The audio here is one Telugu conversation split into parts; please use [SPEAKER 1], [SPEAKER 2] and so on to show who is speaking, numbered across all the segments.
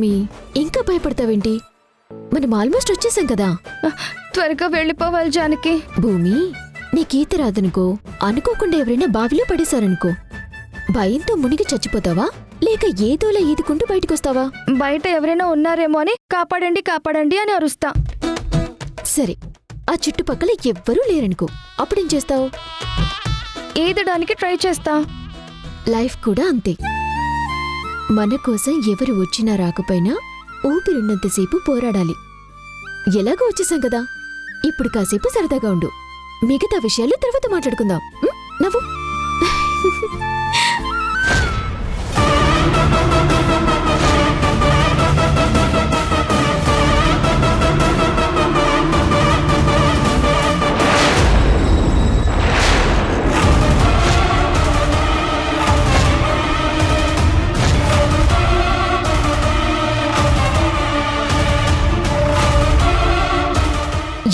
[SPEAKER 1] భూమి ఇంకా భయపడతావేంటి? మనం ఆల్మోస్ట్ వచ్చేసాం కదా.
[SPEAKER 2] త్వరగా వెళ్ళిపోవాలి జానకి.
[SPEAKER 1] భూమి, నీకీత రాదనుకో, అనుకోకుండా ఎవరైనా బావిలో పడేశారనుకో, భయంతో మునిగి చచ్చిపోతావా లేక ఏదోలా ఈదుకుంటూ బయటకొస్తావా?
[SPEAKER 2] బయట ఎవరైనా ఉన్నారేమో అని కాపాడండి కాపాడండి అని అరుస్తా.
[SPEAKER 1] సరే, ఆ చుట్టుపక్కల ఎవ్వరూ లేరనుకో, అప్పుడేం చేస్తావు?
[SPEAKER 2] ఈదడానికి ట్రై చేస్తా.
[SPEAKER 1] లైఫ్ కూడా అంతే. మన కోసం ఎవరు వచ్చినా రాకపోయినా ఊపిరున్నంతసేపు పోరాడాలి. ఎలాగో వచ్చేసాం కదా, ఇప్పుడు కాసేపు సరదాగా ఉండు. మిగతా విషయాలు తర్వాత మాట్లాడుకుందాం. నవ్వు.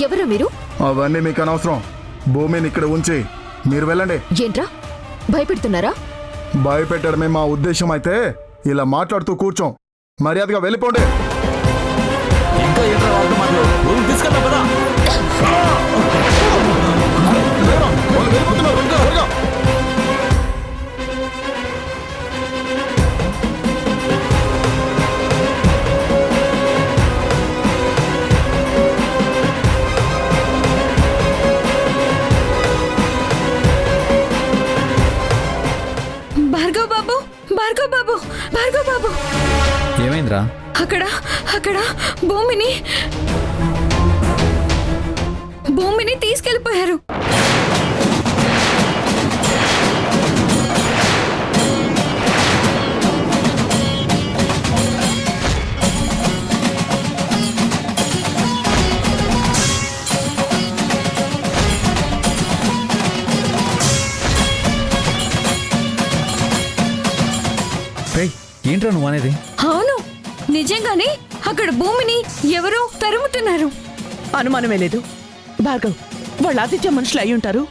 [SPEAKER 1] ఎవరా మీరు?
[SPEAKER 3] అవన్నీ మీకు అనవసరం. భూమిని ఇక్కడ ఉంచి మీరు వెళ్ళండి.
[SPEAKER 1] ఏంట్రా, భయపెడుతున్నారా?
[SPEAKER 3] భయపెట్టడమే మా ఉద్దేశం అయితే ఇలా మాట్లాడుతూ కూర్చోం. మర్యాదగా వెళ్ళిపోండి.
[SPEAKER 4] ఇంకా ఏంట్రా వాళ్ళతో మాట్లాడు? రూమ్ తీసుకెళ్తా కదా.
[SPEAKER 3] వాళ్ళు వెళ్ళిపోతున్నారు. త్వరగా.
[SPEAKER 2] భార్గవ్ బాబు, భార్గవ్ బాబు, భార్గవ్ బాబు.
[SPEAKER 4] ఏమైందిరా?
[SPEAKER 2] అక్కడ అక్కడ భూమిని తీసుకెళ్లిపోయారు.
[SPEAKER 4] ఏంట్రా నువ్వు అనేది?
[SPEAKER 2] అవును, నిజంగానే అక్కడ భూమిని ఎవరో తరుముతున్నారు.
[SPEAKER 5] అనుమానమే లేదు. భార్గవ్, వాళ్ళు ఆదిత్య మనుషులు అయి ఉంటారు.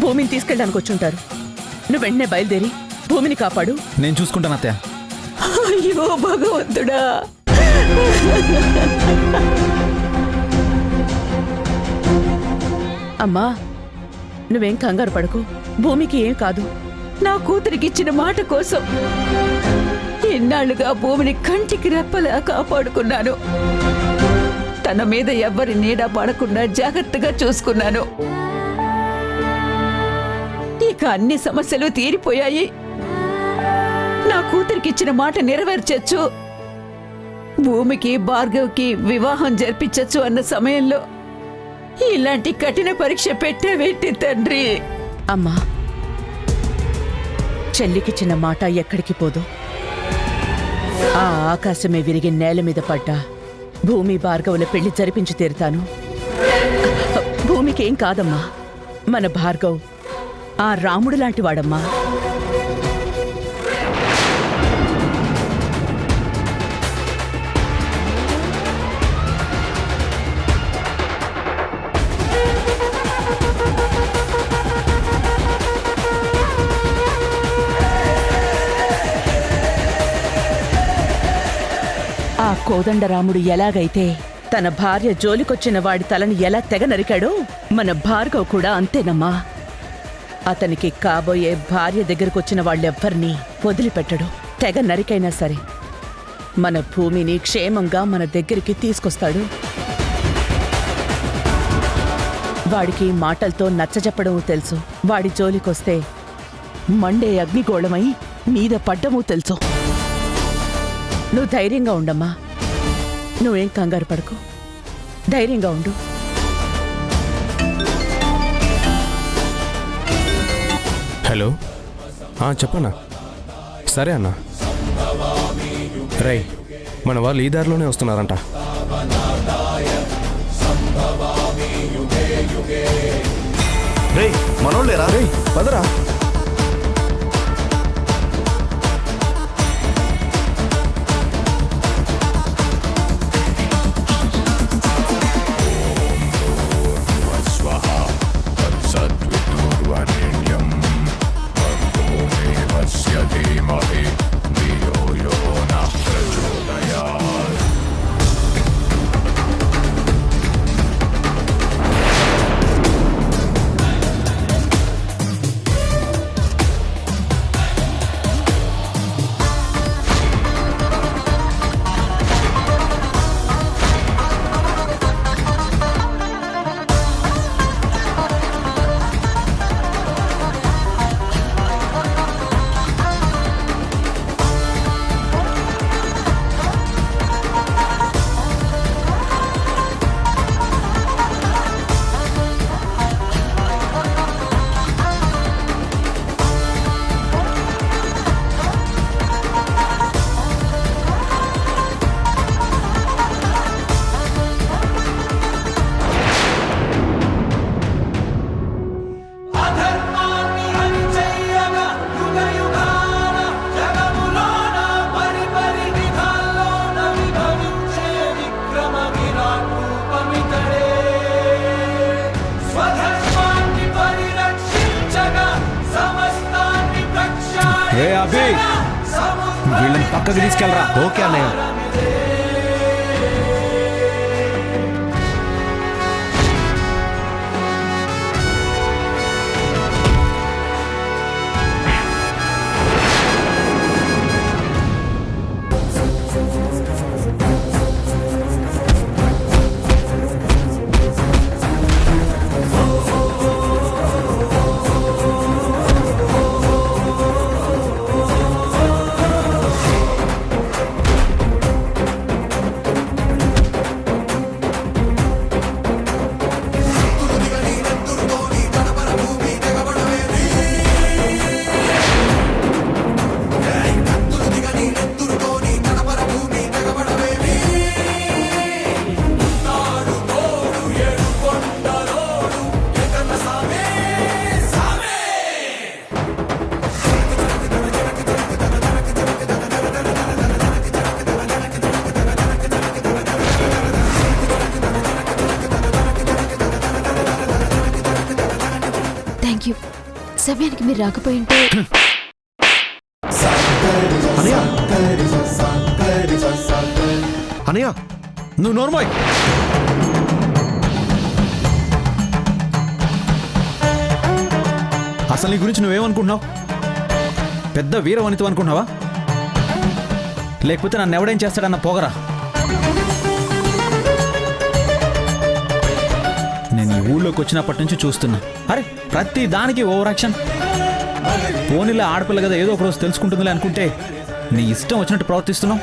[SPEAKER 5] భూమిని తీసుకెళ్ళడానికి వచ్చి ఉంటారు. నువ్వు వెంటనే బయలుదేరి భూమిని కాపాడు.
[SPEAKER 4] నేను చూసుకుంటాను అత్తయ్య.
[SPEAKER 5] అయ్యో భగవంతుడా. అమ్మా, నువ్వేం కంగారు పడకు. భూమికి ఏం కాదు. నా కూతురికి ఇచ్చిన మాట కోసం ఇన్నాళ్లుగా భూమిని కంటికి రెప్పలా కాపాడుకున్నాను. తన మీద ఎవ్వరి నీడ పడకుండా జాగ్రత్తగా చూసుకున్నాను. ఇక అన్ని సమస్యలు తీరిపోయాయి. నా కూతురికి ఇచ్చిన మాట నెరవేర్చొచ్చు. భూమికి భార్గవ్కి వివాహం జరిపించచ్చు అన్న సమయంలో ఇలాంటి కఠిన పరీక్ష పెట్టేవేంటి తండ్రి? అమ్మా, చెల్లికిచ్చిన మాట ఎక్కడికి పోదు. ఆ ఆకాశమే విరిగి నేల మీద పడ్డా భూమి భార్గవుల పెళ్లి జరిపించి తీరుతాను. భూమికేం కాదమ్మా. మన భార్గవ్ ఆ రాముడు లాంటి వాడమ్మా. ఆ కోదండరాముడు ఎలాగైతే తన భార్య జోలికొచ్చిన వాడి తలని ఎలా తెగ నరికాడో మన భార్గవ్ కూడా అంతేనమ్మా. అతనికి కాబోయే భార్య దగ్గరకొచ్చిన వాళ్ళెవ్వరినీ వదిలిపెట్టడు. తెగ నరికైనా సరే మన భూమిని క్షేమంగా మన దగ్గరికి తీసుకొస్తాడు. వాడికి మాటలతో నచ్చజెప్పడమూ తెలుసు. వాడి జోలికొస్తే మండే అగ్నిగోళమై మీద పడ్డమూ తెలుసు. నువ్వు ధైర్యంగా ఉండమ్మా. నువ్వేం కంగారు పడకు. ధైర్యంగా ఉండు.
[SPEAKER 6] హలో, చెప్పన్నా. సరే అన్నా. రై, మన వాళ్ళు ఈ దారిలోనే వస్తున్నారంట.
[SPEAKER 4] రే మనోళ్ళేరా?
[SPEAKER 6] రేయ్ పదరా.
[SPEAKER 7] రే అభి, వీళ్ళని పక్కకు తీసుకెళ్ళరా.
[SPEAKER 4] ఓకే అన్నయ్య.
[SPEAKER 1] Thank you. సమయానికి మీరు రాకపోయింటే
[SPEAKER 4] అన్నయ్య అన్నయ్య
[SPEAKER 7] నువ్వు నోర్మోయ్. అసలు నీ గురించి నువ్వేమనుకుంటున్నావు? పెద్ద వీరవనితం అనుకుంటున్నావా? లేకపోతే నన్ను ఎవడేం చేస్తాడన్న పోగరా? నేను ఈ ఊళ్ళోకి వచ్చినప్పటి నుంచి చూస్తున్నా. అరే ప్రతి దానికి ఓవర్ యాక్షన్. పోనీలో ఆడపిల్ల కదా ఏదో ఒక రోజు తెలుసుకుంటుందిలే అనుకుంటే నీ ఇష్టం వచ్చినట్టు ప్రవర్తిస్తున్నావు.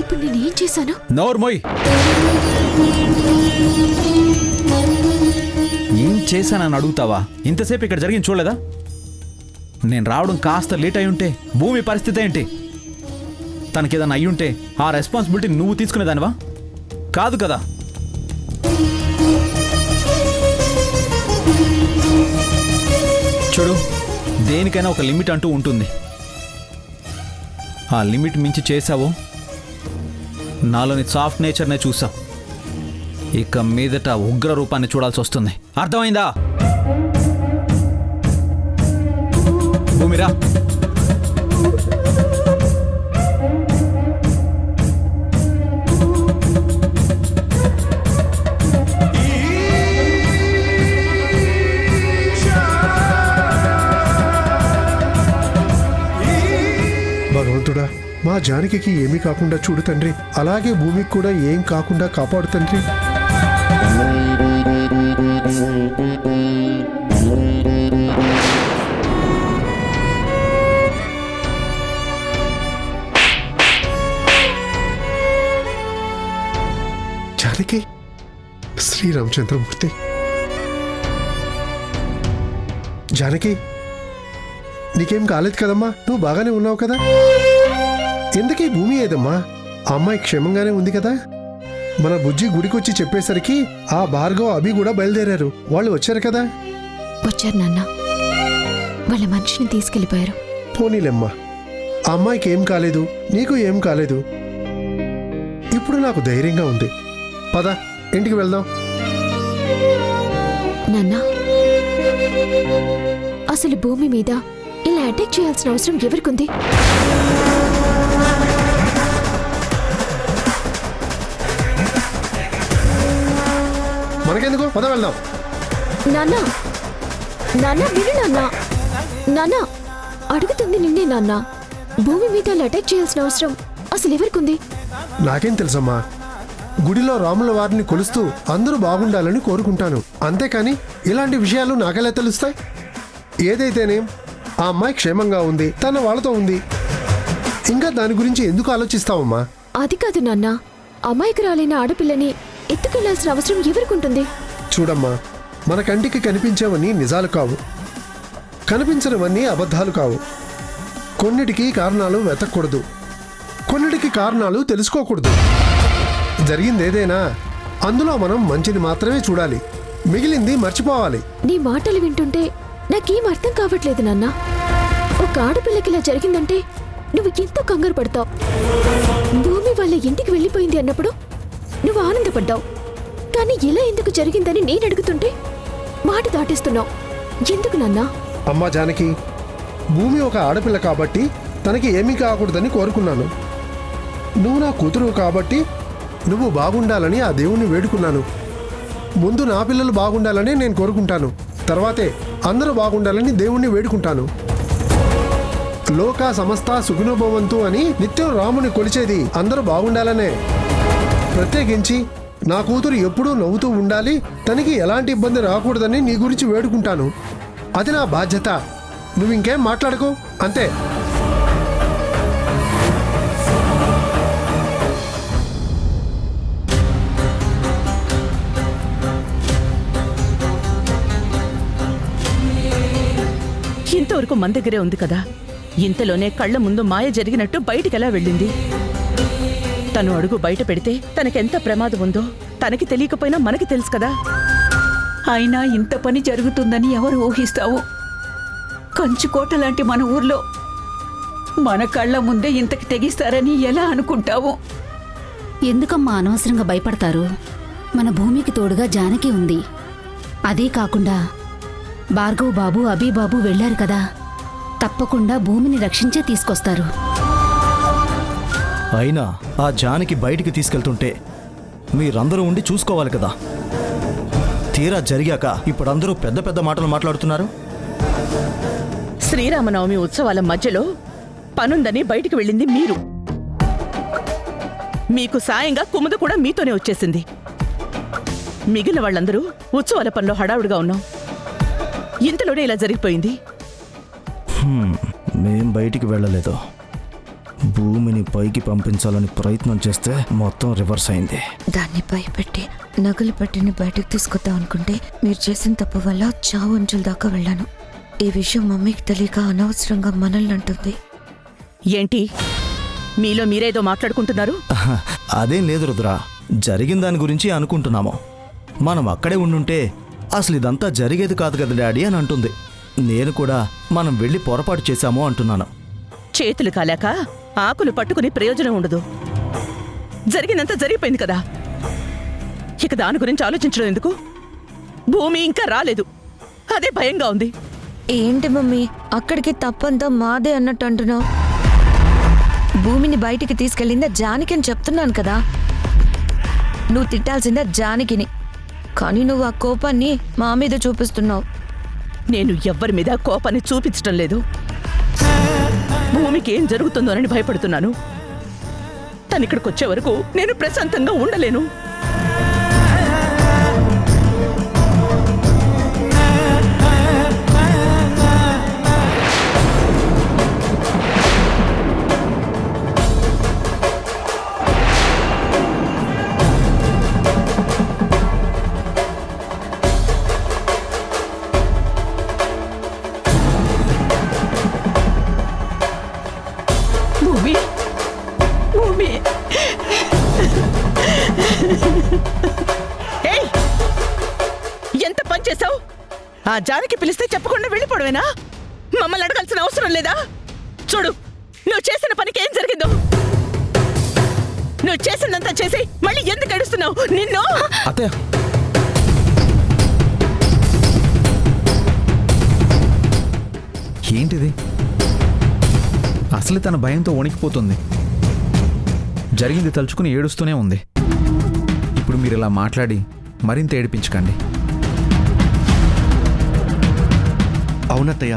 [SPEAKER 1] ఇప్పుడు నేను ఏం చేశాను?
[SPEAKER 7] నోర్మోయ్. ఏం చేశానని అడుగుతావా? ఇంతసేపు ఇక్కడ జరిగింది చూడలేదా? నేను రావడం కాస్త లేట్ అయి ఉంటే భూమి పరిస్థితి ఏంటి? తనకేదన్నా అయ్యి ఉంటే ఆ రెస్పాన్సిబిలిటీ నువ్వు తీసుకునేదానివా? కాదు కదా. చూడు, దేనికైనా ఒక లిమిట్ అంటూ ఉంటుంది. ఆ లిమిట్ మించి చేశావో నాలోని సాఫ్ట్ నేచర్నే చూసా. ఇక మీదట ఉగ్ర రూపాన్ని చూడాల్సి వస్తుంది. అర్థమైందా? భూమిరా.
[SPEAKER 8] భగవంతుడా, మా జానకి ఏమీ కాకుండా చూడు తండ్రి. అలాగే భూమికి కూడా ఏం కాకుండా కాపాడు తండ్రి. జానకి, శ్రీరామచంద్రమూర్తి. జానకి, నీకేం కాలేదు కదమ్మా? నువ్వు బాగానే ఉన్నావు కదా? ఎందుకీ భూమి ఏదమ్మా? ఆ అమ్మాయి క్షేమంగానే ఉంది కదా? మన బుజ్జి గుడికొచ్చి చెప్పేసరికి ఆ భార్గవ్ అభి కూడా బయలుదేరారు. వాళ్ళు వచ్చారు కదా?
[SPEAKER 1] వచ్చారు నాన్న. వాళ్ళ మనిషిని తీసుకెళ్లిపోయారు.
[SPEAKER 8] పోనీలమ్మా, ఆ అమ్మాయికి ఏం కాలేదు, నీకు ఏం కాలేదు. ఇప్పుడు నాకు ధైర్యంగా ఉంది. పద, ఇంటికి వెళ్దాం.
[SPEAKER 1] నాన్న, అసలు భూమి మీద ఇలా అటాక్ చేయాల్సిన అవసరం ఎవరికుంది?
[SPEAKER 8] మనకెందుకు? పద వెళ్దాం.
[SPEAKER 1] నాన్న, నాన్న విను నాన్న. నాన్న, అడుగుతుంది నిన్నే నాన్న. భూమి మీద ఇలా అటాక్ చేయాల్సిన అవసరం అసలు ఎవరికుంది?
[SPEAKER 8] నాకేం తెలుసమ్మా. గుడిలో రాముల వారిని కొలుస్తూ అందరూ బాగుండాలని కోరుకుంటాను. అంతేకాని ఇలాంటి విషయాలు నాకెలా తెలుస్తాయి? ఏదైతేనేం ఆ అమ్మాయి క్షేమంగా ఉంది, తన వాళ్ళతో ఉంది. ఇంకా దాని గురించి ఎందుకు ఆలోచిస్తావమ్మా?
[SPEAKER 1] అది కాదు నాన్న, అమాయకురాలైన ఆడపిల్లని ఎత్తుకెళ్లాల్సిన అవసరం ఎవరికుంటుంది?
[SPEAKER 8] చూడమ్మా, మన కంటికి కనిపించేవన్నీ నిజాలు కావు, కనిపించనివన్నీ అబద్ధాలు కావు. కొన్నిటికి కారణాలు వెతకూడదు, కొన్నిటికి కారణాలు తెలుసుకోకూడదు. జరిగిందేదైనా అందులో మనం మంచిని మాత్రమే చూడాలి, మిగిలింది మర్చిపోవాలి.
[SPEAKER 1] నీ మాటలు వింటుంటే నాకేం అర్థం కావట్లేదు నాన్న. ఒక ఆడపిల్లకి ఇలా జరిగిందంటే నువ్వు ఎంతో కంగారు పడతావు. భూమి వాళ్ళ ఇంటికి వెళ్ళిపోయింది అన్నప్పుడు నువ్వు ఆనందపడ్డావు. కానీ ఇలా ఎందుకు జరిగిందని నేను అడుగుతుంటే మాట దాటేస్తున్నావు. ఎందుకు నాన్నా?
[SPEAKER 8] అమ్మా జానకి, భూమి ఒక ఆడపిల్ల కాబట్టి తనకి ఏమీ కాకూడదని కోరుకున్నాను. నువ్వు నా కూతురు కాబట్టి నువ్వు బాగుండాలని ఆ దేవుణ్ణి వేడుకున్నాను. ముందు నా పిల్లలు బాగుండాలని నేను కోరుకుంటాను, తర్వాతే అందరూ బాగుండాలని దేవుణ్ణి వేడుకుంటాను. లోక సమస్త సుగుణభవంతు అని నిత్యం రాముని కొలిచేది అందరూ బాగుండాలనే. ప్రత్యేకించి నా కూతురు ఎప్పుడూ నవ్వుతూ ఉండాలి, తనకి ఎలాంటి ఇబ్బంది రాకూడదని నీ గురించి వేడుకుంటాను. అది నా బాధ్యత. నువ్వు ఇంకేం మాట్లాడకు, అంతే.
[SPEAKER 5] ఇంతవరకు మన దగ్గరే ఉంది కదా, ఇంతలోనే కళ్ళ ముందు మాయ జరిగినట్టు బయటికెలా వెళ్ళింది? తను అడుగు బయట పెడితే తనకెంత ప్రమాదం ఉందో తనకి తెలియకపోయినా మనకి తెలుసు కదా.
[SPEAKER 2] అయినా ఇంత పని జరుగుతుందని ఎవరు ఊహిస్తావు? కంచుకోట లాంటి మన ఊర్లో మన కళ్ళ ముందే ఇంతకి తెగిస్తారని ఎలా అనుకుంటావు?
[SPEAKER 9] ఎందుకమ్మా అనవసరంగా భయపడతారు? మన భూమికి తోడుగా జానకి ఉంది. అదే కాకుండా భార్గవ్ బాబు, అభి బాబు వెళ్లారు కదా, తప్పకుండా భూమిని రక్షించే తీసుకొస్తారు.
[SPEAKER 10] అయినా ఆ జానకి బయటికి తీసుకెళ్తుంటే మీరందరూ ఉండి చూసుకోవాలి కదా. తీరా జరిగాక ఇప్పుడందరూ పెద్ద పెద్ద మాటలు మాట్లాడుతున్నారు.
[SPEAKER 5] శ్రీరామనవమి ఉత్సవాల మధ్యలో పనుందని బయటికి వెళ్ళింది మీరు. మీకు సాయంగా కుముద కూడా మీతోనే వచ్చేసింది. మిగిలిన వాళ్ళందరూ ఉత్సవాల పనిలో హడావుడిగా ఉన్నాం. ఇంతలోనే ఇలా జరిగిపోయింది.
[SPEAKER 10] మేం బయటికి వెళ్ళలేదు. భూమిని పైకి పంపించాలని ప్రయత్నం చేస్తే మొత్తం రివర్స్ అయింది.
[SPEAKER 11] దాన్ని భయపెట్టి నగలు పట్టిని బయటకు తీసుకొద్దాం అనుకుంటే మీరు చేసిన తప్పు వల్ల చావు అంచుల దాకా వెళ్ళాను. ఈ విషయం మమ్మీకి తెలియక అనవసరంగా మనల్ని అంటుంది.
[SPEAKER 5] ఏంటి మీలో మీరేదో మాట్లాడుకుంటున్నారు?
[SPEAKER 10] అదేం లేదు రుద్ర, జరిగిన దాని గురించి అనుకుంటున్నాము. మనం అక్కడే ఉండుంటే అసలు ఇదంతా జరిగేది కాదు కదా డాడీ అని అంటుంది. నేను కూడా మనం వెళ్ళి పొరపాటు చేశాము అంటున్నాను.
[SPEAKER 5] చేతులు కాలాక ఆకులు పట్టుకుని ప్రయోజనం ఉండదు. జరిగినంత జరిగిపోయింది కదా, ఇక దాని గురించి ఆలోచించడం ఎందుకు? భూమి ఇంకా రాలేదు, అదే భయంగా ఉంది.
[SPEAKER 11] ఏంటి మమ్మీ అక్కడికి తప్పంతా మాదే అన్నట్టు అంటున్నావు? భూమిని బయటికి తీసుకెళ్ళిందా జానకి అని చెప్తున్నాను కదా. నువ్వు తిట్టాల్సిందా జానకిని, కానీ నువ్వు ఆ కోపాన్ని మా మీద చూపిస్తున్నావు.
[SPEAKER 5] నేను ఎవ్వరి మీద కోపాన్ని చూపించటం లేదు. భూమికి ఏం జరుగుతుందోనని భయపడుతున్నాను. తనిక్కడికి వచ్చే వరకు నేను ప్రశాంతంగా ఉండలేను.
[SPEAKER 2] భూమి, భూమి,
[SPEAKER 5] ఏయ్! ఎంత పని చేశావు? ఆ జానకి పిలిస్తే చెప్పకుండా వెళ్ళిపోవడమేనా? మమ్మల్ని అడగాల్సిన అవసరం లేదా? చూడు, నువ్వు చేసిన పనికి ఏం జరిగిందో. నువ్వు చేసిందంతా చేసి మళ్ళీ ఎందుకు ఏడుస్తున్నావు? నిన్ను
[SPEAKER 7] అత్తయ్య, ఏంటిది? అసలు తన భయంతో వణికిపోతుంది. జరిగింది తలుచుకుని ఏడుస్తూనే ఉంది. ఇప్పుడు మీరు ఇలా మాట్లాడి మరింత ఏడిపించకండి.
[SPEAKER 12] అవునత్తయ్య,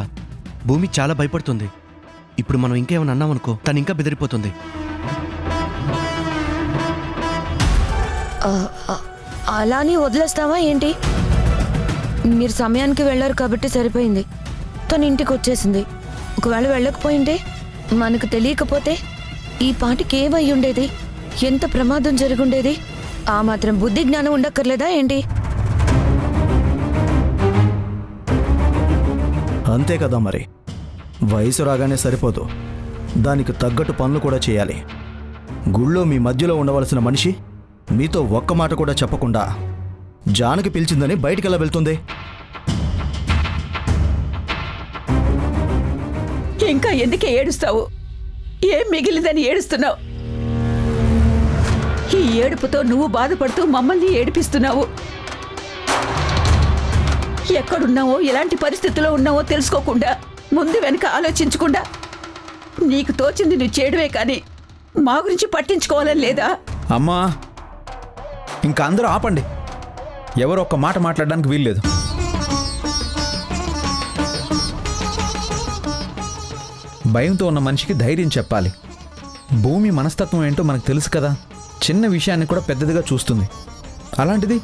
[SPEAKER 12] భూమి చాలా భయపడుతుంది. ఇప్పుడు మనం ఇంకేమైనా అన్నామనుకో తను ఇంకా బెదిరిపోతుంది.
[SPEAKER 11] అలానే వదిలేస్తావా ఏంటి? మీరు సమయానికి వెళ్ళారు కాబట్టి సరిపోయింది. తను ఇంటికి వచ్చేసింది. ఒకవేళ వెళ్ళకపోయింటే, మనకు తెలియకపోతే ఈ పాటికి ఏమై ఉండేది? ఎంత ప్రమాదం జరుగుండేది? ఆ మాత్రం బుద్ధి జ్ఞానం ఉండక్కర్లేదా ఏంటి?
[SPEAKER 10] అంతే కదా మరి. వయసు రాగానే సరిపోదు, దానికి తగ్గట్టు పనులు కూడా చేయాలి. గుళ్ళో మీ మధ్యలో ఉండవలసిన మనిషి మీతో ఒక్క మాట కూడా చెప్పకుండా జానకి పిలిచిందని బయటికెలా వెళ్తుంది?
[SPEAKER 2] ఇంకా ఎందుకే ఏడుస్తావు? ఏం మిగిలిందని ఏడుస్తున్నావు? ఈ ఏడుపుతో నువ్వు బాధపడుతూ మమ్మల్ని ఏడిపిస్తున్నావు. ఎక్కడున్నావో, ఎలాంటి పరిస్థితిలో ఉన్నావో తెలుసుకోకుండా ముందు వెనక ఆలోచించకుండా నీకు తోచింది నువ్వు చేయడమే కానీ మా గురించి పట్టించుకోవాలని లేదా?
[SPEAKER 7] అమ్మా ఇంకా అందరూ ఆపండి. ఎవరు ఒక్క మాట మాట్లాడడానికి వీల్లేదు. భయంతో ఉన్న మనిషికి ధైర్యం చెప్పాలి. భూమి మనస్తత్వం ఏంటో మనకు తెలుసు కదా. చిన్న విషయాన్ని కూడా పెద్దదిగా చూస్తుంది. అలాంటిది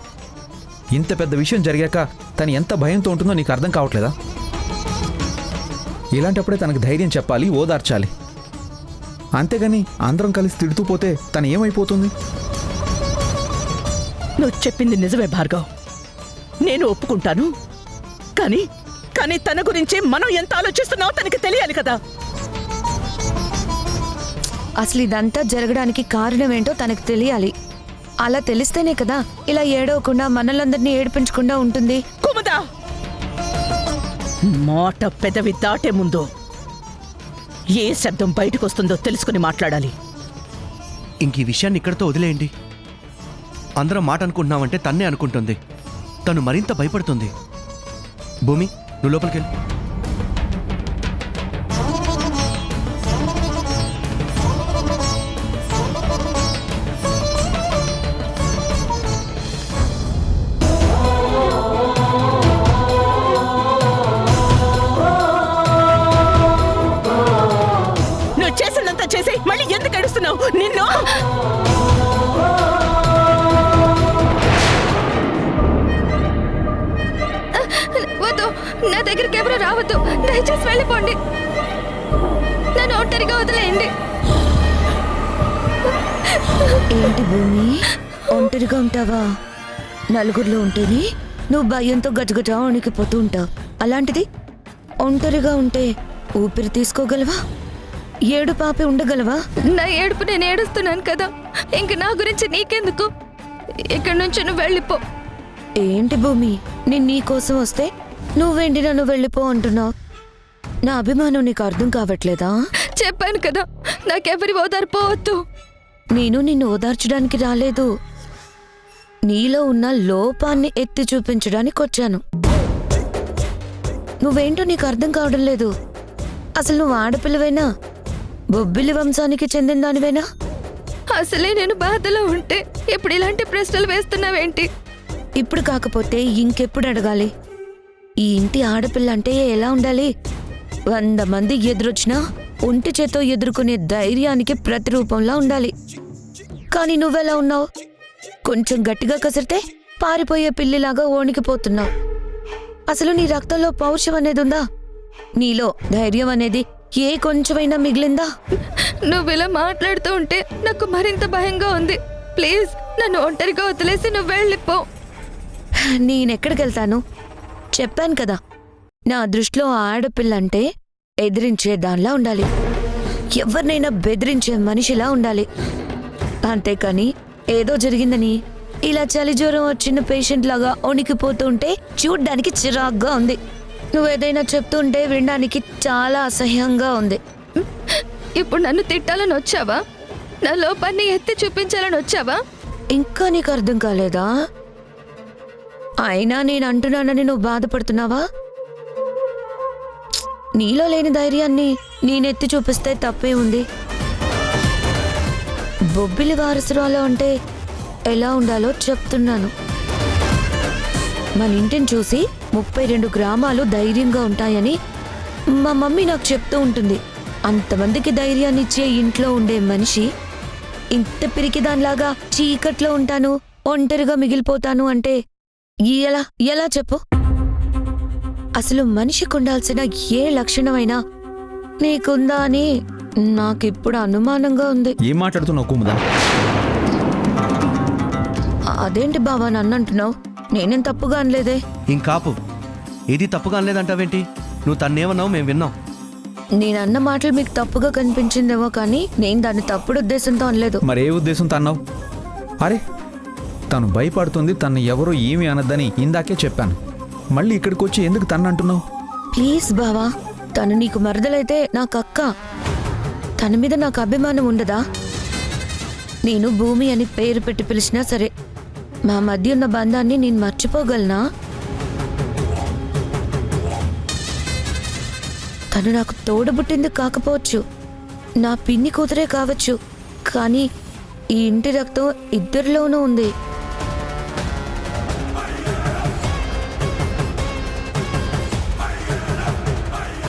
[SPEAKER 7] ఇంత పెద్ద విషయం జరిగాక తను ఎంత భయంతో ఉంటుందో నీకు అర్థం కావట్లేదా? ఇలాంటప్పుడే తనకు ధైర్యం చెప్పాలి, ఓదార్చాలి. అంతేగాని అందరం కలిసి తిడుతూ పోతే తను ఏమైపోతుంది?
[SPEAKER 5] నువ్వు చెప్పింది నిజమే భార్గవ్, నేను ఒప్పుకుంటాను. కానీ కానీ తన గురించి మనం ఎంత ఆలోచిస్తున్నావో తనకి తెలియాలి కదా.
[SPEAKER 11] అసలు ఇదంతా జరగడానికి కారణం ఏంటో తనకు తెలియాలి. అలా తెలిస్తేనే కదా ఇలా ఏడవకుండా మనలందరినీ ఏడిపించకుండా ఉంటుంది.
[SPEAKER 5] కుముదా, మాట పెదవి దాటే ముందు ఏ శబ్దం బయటకు వస్తుందో తెలుసుకుని మాట్లాడాలి.
[SPEAKER 12] ఇంక ఈ విషయాన్ని ఇక్కడితో వదిలేయండి. అందరం మాట అనుకుంటున్నామంటే తన్నే అనుకుంటుంది. తను మరింత భయపడుతుంది. భూమి, నువ్వు లోపలికి వెళ్ళు.
[SPEAKER 5] నువ్వు చేసినంత చేసి మళ్ళీ ఎందుకు ఏడుస్తున్నావు? నిన్ను
[SPEAKER 1] వద్దు, నా దగ్గరికి ఎవరు రావద్దు. దయచేసి వెళ్ళిపోండి. నన్ను ఒంటరిగా వదిలేయండి.
[SPEAKER 11] ఏంటి భూమి, ఒంటరిగా ఉంటావా? నలుగురిలో ఉంటేనే నువ్వు భయంతో గజగజ వణికిపోతూ ఉంటావు. అలాంటిది ఒంటరిగా ఉంటే ఊపిరి తీసుకోగలవా? ఏడు పాపి ఉండగలవా?
[SPEAKER 1] నా ఏడుపు నేను ఏడుస్తున్నాను కదా, ఇంక నా గురించి నీకెందుకు? ఇక్కడి నుంచి నువ్వు వెళ్ళిపో.
[SPEAKER 11] ఏంటి భూమి, నేను నీ కోసం వస్తే నువ్వేంటి నన్ను వెళ్ళిపో అంటున్నావు? నా అభిమానం నీకు అర్థం కావట్లేదా?
[SPEAKER 1] చెప్పాను కదా, నాకెవరి ఓదార్పోవద్దు.
[SPEAKER 11] నేను నిన్ను ఓదార్చడానికి రాలేదు, నీలో ఉన్న లోపాన్ని ఎత్తి చూపించడానికి వచ్చాను. నువ్వేంటో నీకు అర్థం కావడం లేదు. అసలు నువ్వు ఆడపిల్లవేనా? బొబ్బిలి వంశానికి చెందిన దానివేనా?
[SPEAKER 1] అసలే నేను బాధలో ఉంటే ఇప్పుడు ఇలాంటి ప్రశ్నలు వేస్తున్నావేంటి?
[SPEAKER 11] ఇప్పుడు కాకపోతే ఇంకెప్పుడు అడగాలి? ఈ ఇంటి ఆడపిల్ల అంటే ఎలా ఉండాలి? 100 మంది ఎదురొచ్చినా ఒంటి చేతో ఎదుర్కొనే ధైర్యానికి ప్రతిరూపంలా ఉండాలి. కానీ నువ్వెలా ఉన్నావు? కొంచెం గట్టిగా కసిరితే పారిపోయే పిల్లిలాగా ఓణికిపోతున్నావు. అసలు నీ రక్తంలో పౌరుషం అనేది ఉందా? నీలో ధైర్యం అనేది ఏ కొంచెమైనా మిగిలిందా?
[SPEAKER 1] నువ్వు ఇలా మాట్లాడుతూ ఉంటే నాకు మరింత భయంగా ఉంది. ప్లీజ్ నన్ను ఒంటరిగా వదిలేసి నువ్వు వెళ్ళిపో.
[SPEAKER 11] నేనెక్కడికి వెళ్తాను? చెప్పాను కదా, నా దృష్టిలో ఆడపిల్ల అంటే ఎదిరించే దానిలా ఉండాలి. ఎవరినైనా బెదిరించే మనిషిలా ఉండాలి. అంతేకాని ఏదో జరిగిందని ఇలా చలి జ్వరం వచ్చిన పేషెంట్ లాగా వణికిపోతూ ఉంటే చూడ్డానికి చిరాగ్గా ఉంది. నువ్వేదైనా చెప్తుంటే వినడానికి చాలా అసహ్యంగా ఉంది.
[SPEAKER 1] ఇప్పుడు నన్ను తిట్టాలని వచ్చావా? నా లోపాన్ని ఎత్తి చూపించాలని వచ్చావా?
[SPEAKER 11] ఇంకా నీకు అర్థం కాలేదా? అయినా నేను అంటున్నానని నువ్వు బాధపడుతున్నావా? నీలో లేని ధైర్యాన్ని నేనెత్తి చూపిస్తే తప్పే ఉంది. బొబ్బిలి వారసురాలు అంటే ఎలా ఉండాలో చెప్తున్నాను. మన ఇంటిని చూసి 32 గ్రామాలు ధైర్యంగా ఉంటాయని మా మమ్మీ నాకు చెప్తూ ఉంటుంది. అంతమందికి ధైర్యాన్ని ఇచ్చే ఇంట్లో ఉండే మనిషి ఇంత పిరికిదానిలాగా చీకట్లో ఉంటాను, ఒంటరిగా మిగిలిపోతాను అంటే ఎలా ఎలా చెప్పు? అసలు మనిషికి ఉండాల్సిన ఏ లక్షణమైనా నీకుందా అని నాకిప్పుడు అనుమానంగా ఉంది.
[SPEAKER 7] ఏం మాట్లాడుతున్నావు కుముదా?
[SPEAKER 11] అదేంటి బావా నన్నంటున్నావు? నేనేం తప్పుగా అనలేదే.
[SPEAKER 12] ఇంకాపు, ఏది తప్పుగా అనలేదంటావేంటి? నువ్వు తన్నేమన్నావు మేము విన్నాం.
[SPEAKER 11] నేనన్న మాటలు మీకు తప్పుగా కనిపించిందేమో కానీ నేను దాన్ని తప్పుడు ఉద్దేశంతో అనలేదు.
[SPEAKER 7] మరే ఉద్దేశంతో అన్నావు? అరే తను భయపడుతుంది, తను ఎవరో ఏమీ అనద్దని ఇందాకే చెప్పాను. మళ్ళీ ఇక్కడికి వచ్చి ఎందుకు తన్ను అంటున్నావు?
[SPEAKER 11] ప్లీజ్ బావా, తను నీకు మరదలైతే నాకు అక్క. తన మీద నాకు అభిమానం ఉండదా? నేను భూమి అని పేరు పెట్టి పిలిచినా సరే మా మధ్య ఉన్న బంధాన్ని నేను మర్చిపోగలనా? తను నాకు తోడబుట్టింది కాకపోవచ్చు, నా పిన్ని కూతురే కావచ్చు, కానీ ఈ ఇంటి రక్తం ఇద్దరిలోనూ ఉంది.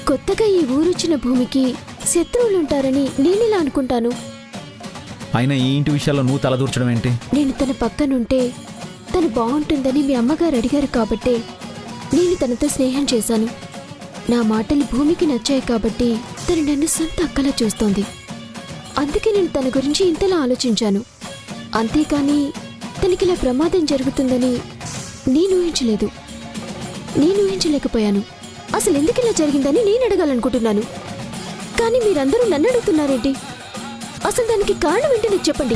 [SPEAKER 1] కొత్తగా ఈ ఊరొచ్చిన భూమికి శత్రువులుంటారని నేనిలా అనుకుంటాను.
[SPEAKER 7] అయినా ఈ ఇంటి విషయాల్లో నువ్వు తలదూర్చడం ఏంటి?
[SPEAKER 1] నేను తన పక్కనుంటే తను బాగుంటుందని మీ అమ్మగారు అడిగారు కాబట్టే నేను తనతో స్నేహం చేశాను. నా మాటలు భూమికి నచ్చాయి కాబట్టి తను నన్ను సొంత అక్కలా చూస్తోంది. అందుకే నేను తన గురించి ఇంతలా ఆలోచించాను. అంతేకాని తనకిలా ప్రమాదం జరుగుతుందని నేను ఊహించలేదు. నేను ఊహించలేకపోయాను. అసలు ఎందుకు ఇలా జరిగిందని నేను అడగాలనుకుంటున్నాను. కానీ మీరందరూ నన్ను అడుగుతున్నారేంటి? అసలు దానికి కారణం ఏంటి నాకు చెప్పండి.